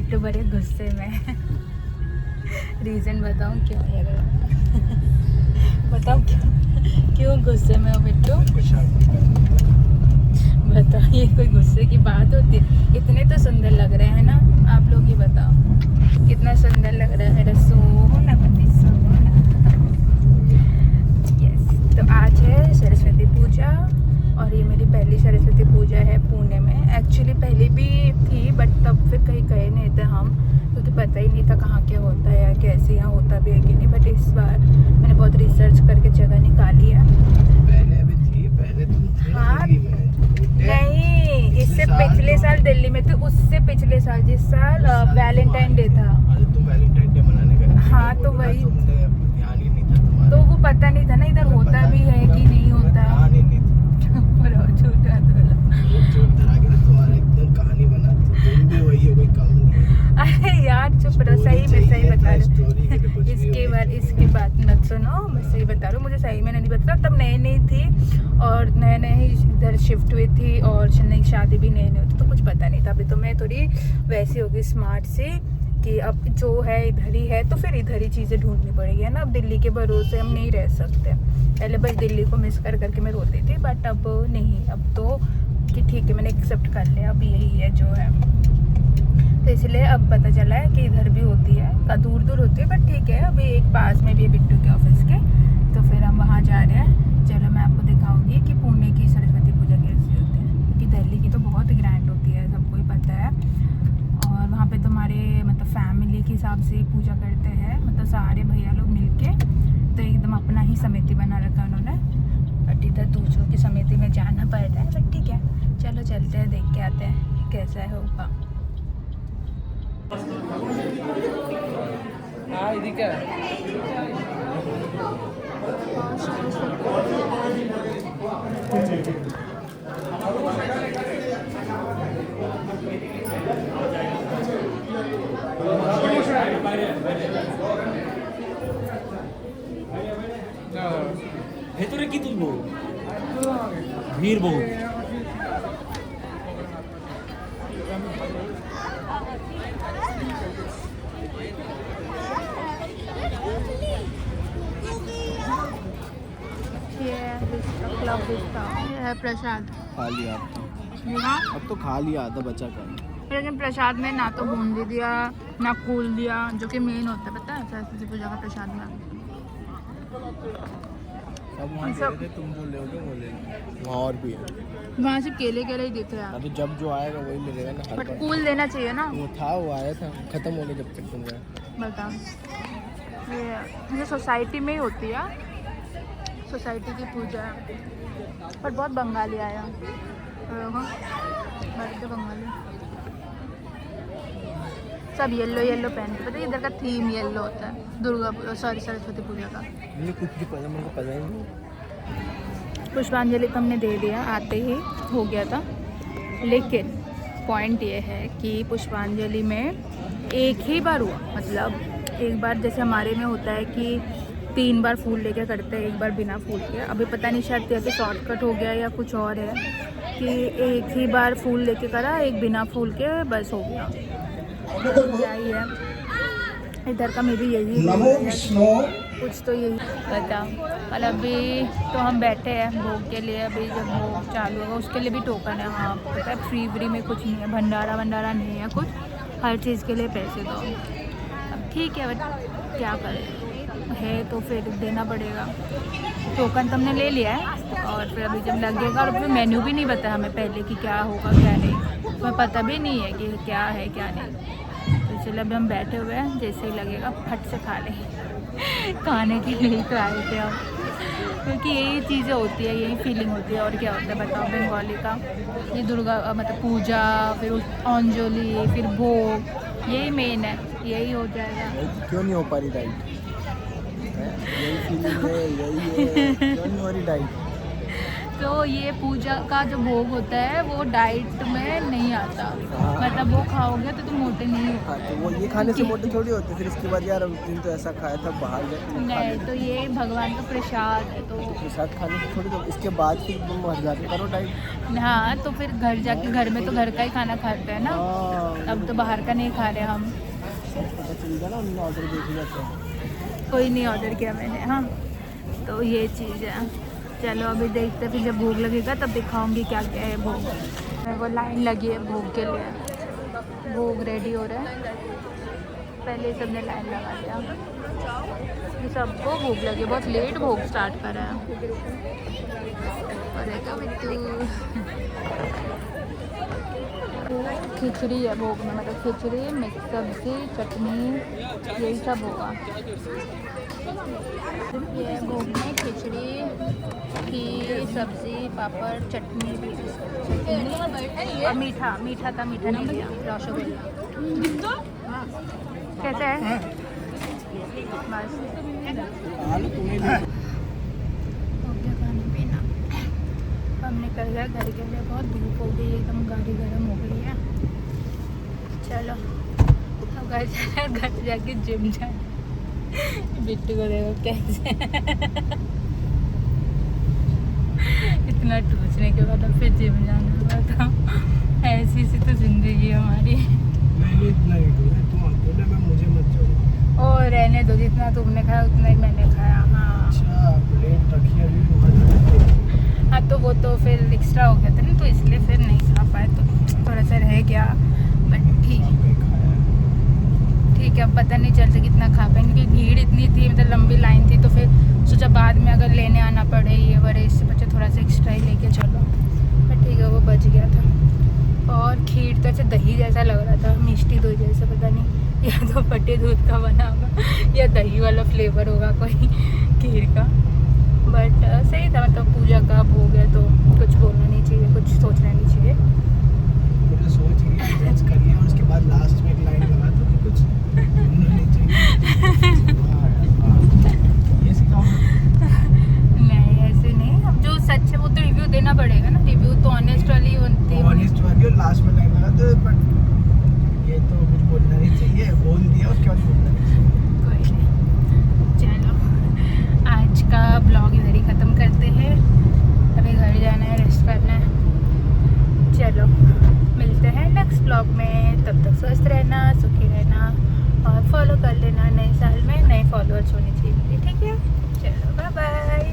बिट्टू बड़े गुस्से में। रीज़न बताऊँ क्यों यार? बताओ क्यों गुस्से में हो बिट्टू? बताओ, ये कोई गुस्से की बात होती है? इतने तो सुंदर लग रहे हैं ना आप लोग, ही बताओ कितना सुंदर लग रहा है मेरा सोना पति सोना। यस, तो आज है सरस्वती पूजा और ये मेरी पहली सरस्वती पूजा है पुणे में। एक्चुअली पहले भी थी बट तब फिर कहीं गए नहीं थे हम, क्योंकि पता ही नहीं था कहाँ क्या होता है या कैसे यहाँ होता भी है कि नहीं। बट इस बार मैंने बहुत रिसर्च करके जगह निकाली है। पहले भी थी, पहले तुम थे हाँ, दिल्ली में। नहीं, इससे पिछले साल दिल्ली में थी, उससे पिछले साल जिस साल वैलेंटाइन डे था। तुम वैलेंटाइन डे मनाने गए थे। हाँ, तो वही, तुमने ध्यान ही नहीं था तुम्हारा। तो वो पता नहीं था ना इधर होता भी है कि नहीं होता। ध्यान ही नहीं था। झूठा झूठ धरा के तुम्हारा इतना कहानी बना, तुम भी वही हो, कोई कम नहीं है। अरे यार चुप रहो, सही में सही बता रही स्टोरी के लिए हूँ। कुछ भी इसकी बात मत सुनो, मैं सही बता रही हूँ। मुझे सही में नहीं पता, तब नई नई थी और नए नए ही इधर शिफ्ट हुई थी और नई शादी भी नई नई होती, तो कुछ पता नहीं था। अभी तो मैं थोड़ी वैसी होगी स्मार्ट सी कि अब जो है इधर ही है तो फिर इधर ही चीज़ें ढूंढनी पड़ेगी, है ना। अब दिल्ली के भरोसे हम नहीं रह सकते। पहले बस दिल्ली को मिस कर करके मैं रोती थी, बट अब नहीं, अब तो कि ठीक है मैंने एक्सेप्ट कर लिया, अब यही है जो है। तो इसलिए अब पता चला है कि इधर भी होती है, दूर दूर होती है, बट ठीक है। अभी एक पास में भी है बिट्टू के ऑफिस के, तो फिर हम वहाँ जा रहे हैं। चलो मैं आपको दिखाऊंगी कि पुणे की सरस्वती पूजा कैसी होती है, क्योंकि दिल्ली की तो बहुत ग्रैंड होती है, सबको ही पता है। और वहाँ पे तुम्हारे मतलब फैमिली के हिसाब से पूजा करते हैं, मतलब सारे भैया लोग मिलके, तो एकदम अपना ही समिति बना रखा उन्होंने। बट इधर दूसरों की समिति में जाना पड़ रहा है, बट ठीक है चलो चलते हैं, देख के आते हैं कैसा होगा। हाँ इधर क्या ভেতরে কি তুলবো ভিড় বহুত ये है प्रसाद। खा लिया अब तो खा लिया, आधा बचा कर। लेकिन प्रसाद में ना तो बूंदी दिया ना फूल दिया, जो कि मेन होता है पता है सरस्वती पूजा का प्रसाद में। सब वहाँ दे रहे थे, तुम जो लोगे वो ले लो। वहाँ और भी है, वहाँ से केले केले ही देते हैं। तो जब जो आएगा वही मिलेगा ना। बट फूल देना चाहिए ना। वो था, वो आया था, खत्म हो गया जब तक तुम गए। बता, ये सोसाइटी में ही होती है, सोसाइटी की पूजा है। पर बहुत बंगाली आया, बड़े बंगाली सब येलो येलो पहन के। पता है इधर का थीम येलो होता है दुर्गा सरस्वती पूजा का। मुझे कुछ भी पता, मेरे को पता ही नहीं। पुष्पांजलि तो हमने दे दिया, आते ही हो गया था। लेकिन पॉइंट ये है कि पुष्पांजलि में एक ही बार हुआ, मतलब एक बार जैसे हमारे में होता है कि 3 बार फूल लेके करते हैं, एक बार बिना फूल के। अभी पता नहीं शायद ऐसे शॉर्टकट हो गया या कुछ और है कि एक ही बार फूल लेके करा, एक बिना फूल के, बस हो गया। क्या ही है इधर का, में भी यही कुछ तो यही बता। कल अभी तो हम बैठे हैं भोग के लिए, अभी जब भोग चालू होगा उसके लिए भी टोकन है। हाँ पता है, फ्री में कुछ नहीं है, भंडारा नहीं है कुछ, हर चीज़ के लिए पैसे दो। अब ठीक है बट क्या करें, है तो फिर देना पड़ेगा। टोकन तो हमने ले लिया है और फिर अभी जब लगेगा, और फिर मेन्यू भी नहीं बताया हमें पहले कि क्या होगा क्या नहीं, हमें पता भी नहीं है कि क्या है क्या नहीं। तो चलो अभी हम बैठे हुए हैं, जैसे ही लगेगा फट से खा लें। खाने के लिए तो आए थे हम, क्योंकि यही चीज़ें होती है, यही फीलिंग होती है। और क्या होता है बताओ बंगाली का, ये दुर्गा मतलब पूजा, फिर अंजलि, फिर भोग, यही मेन है, यही हो जाएगा। क्यों नहीं हो पा रही डाइट? यही फीलिंग है, यही है, क्यों नहीं हो रही डाइट? तो ये पूजा का जो भोग होता है वो डाइट में नहीं आता, मतलब वो खाओगे तो तुम मोटे नहीं हो। हाँ, तो वो ये खाने से मोटे थोड़ी होते, फिर इसके बाद यार उस दिन तो ऐसा खाया था बाहर जाके नहीं, तो ये भगवान का प्रसाद है तो प्रसाद खाने से थोड़ी, तो इसके बाद फिर तुम घर जाके करो डाइट। हाँ, तो फिर घर जाके, घर में तो घर का ही खाना खाते हैं ना, हाँ, अब तो बाहर का नहीं खा रहे हम। सब पता चल गया ना, उन्होंने ऑर्डर दे दिया था। कोई नहीं ऑर्डर किया मैंने। हाँ, तो ये चीज़ है। चलो अभी देखते हैं, फिर जब भोग लगेगा तब दिखाऊंगी क्या क्या है भोग। वो लाइन लगी है भोग के लिए, भोग रेडी हो रहा है, पहले सबने लाइन लगा लिया। ये सबको भोग लगे, बहुत लेट भोग स्टार्ट करा है। और एक खिचड़ी है भोग में, मतलब खिचड़ी, मिक्स सब्जी, चटनी, यही सब होगा। ये भोग में खिचड़ी, खीर, सब्जी, पापड़, चटनी और मीठा। मीठा था, मीठा नहीं लिया, रसगुल्ला। कैसे है? बस हो गया खाना पीना, हम निकल गए घर के लिए। बहुत धूप हो गई, एकदम गाड़ी गर्म हो गई है। चलो अब घर जाके जिम जाए। बिट्टू को देखो कैसे इतना टूटने के बाद अब फिर जिम जाना हुआ था। ऐसी सी तो जिंदगी है हमारी। नहीं इतना ही दूर है, तुम अकेले में मुझे मत जोड़ो। और रहने दो, जितना तुमने खाया उतना ही मैंने खाया। हाँ अच्छा, प्लेट रखी अभी वहाँ। हाँ, तो वो तो फिर एक्स्ट्रा हो गया था ना, तो इसलिए फिर नहीं खा पाए, तो थोड़ा सा रह गया। बट ठीक है, अब पता नहीं चलता कितना खा पाएंगे, क्योंकि भीड़ इतनी थी, मतलब लंबी लाइन थी, तो फिर सोचा बाद में अगर लेने आना पड़े ये बड़े, इससे बच्चे थोड़ा सा एक्स्ट्रा ही लेके चलो। पर ठीक है, वो बच गया था। और खीर तो ऐसे दही जैसा लग रहा था, मिष्टी दूध जैसा, पता नहीं या तो फटे दूध का बना होगा या दही वाला फ्लेवर होगा कोई खीर का। बट सही था, मतलब पूजा का भोग है तो कुछ बोलना नहीं चाहिए, कुछ सोचना नहीं चाहिए। मुझे सोच लिया ड्रेस करिए और उसके बाद लास्ट में एक लाइन लगा दो कि कुछ बोलना नहीं चाहिए। ये सिखाओ। नहीं ऐसे नहीं, अब जो सच है वो तो रिव्यू देना पड़ेगा ना, रिव्यू तो ऑनेस्ट वाली होती है। ऑनेस्ट वाली और लास्ट में लाइन लगा दो, बट ये तो कुछ बोलना नहीं चाहिए, बोल दिया और क्या बोलना नहीं चाहिए। कोई नहीं, चलो आज का ब्लॉग इधर ही ख़त्म करते हैं। अभी घर जाना है, रेस्ट करना है। चलो मिलते हैं नेक्स्ट ब्लॉग में, तब तक स्वस्थ रहना, सुखी रहना और फॉलो कर लेना। नए साल में नए फॉलोअर्स होने चाहिए, ठीक है? चलो बाय बाय।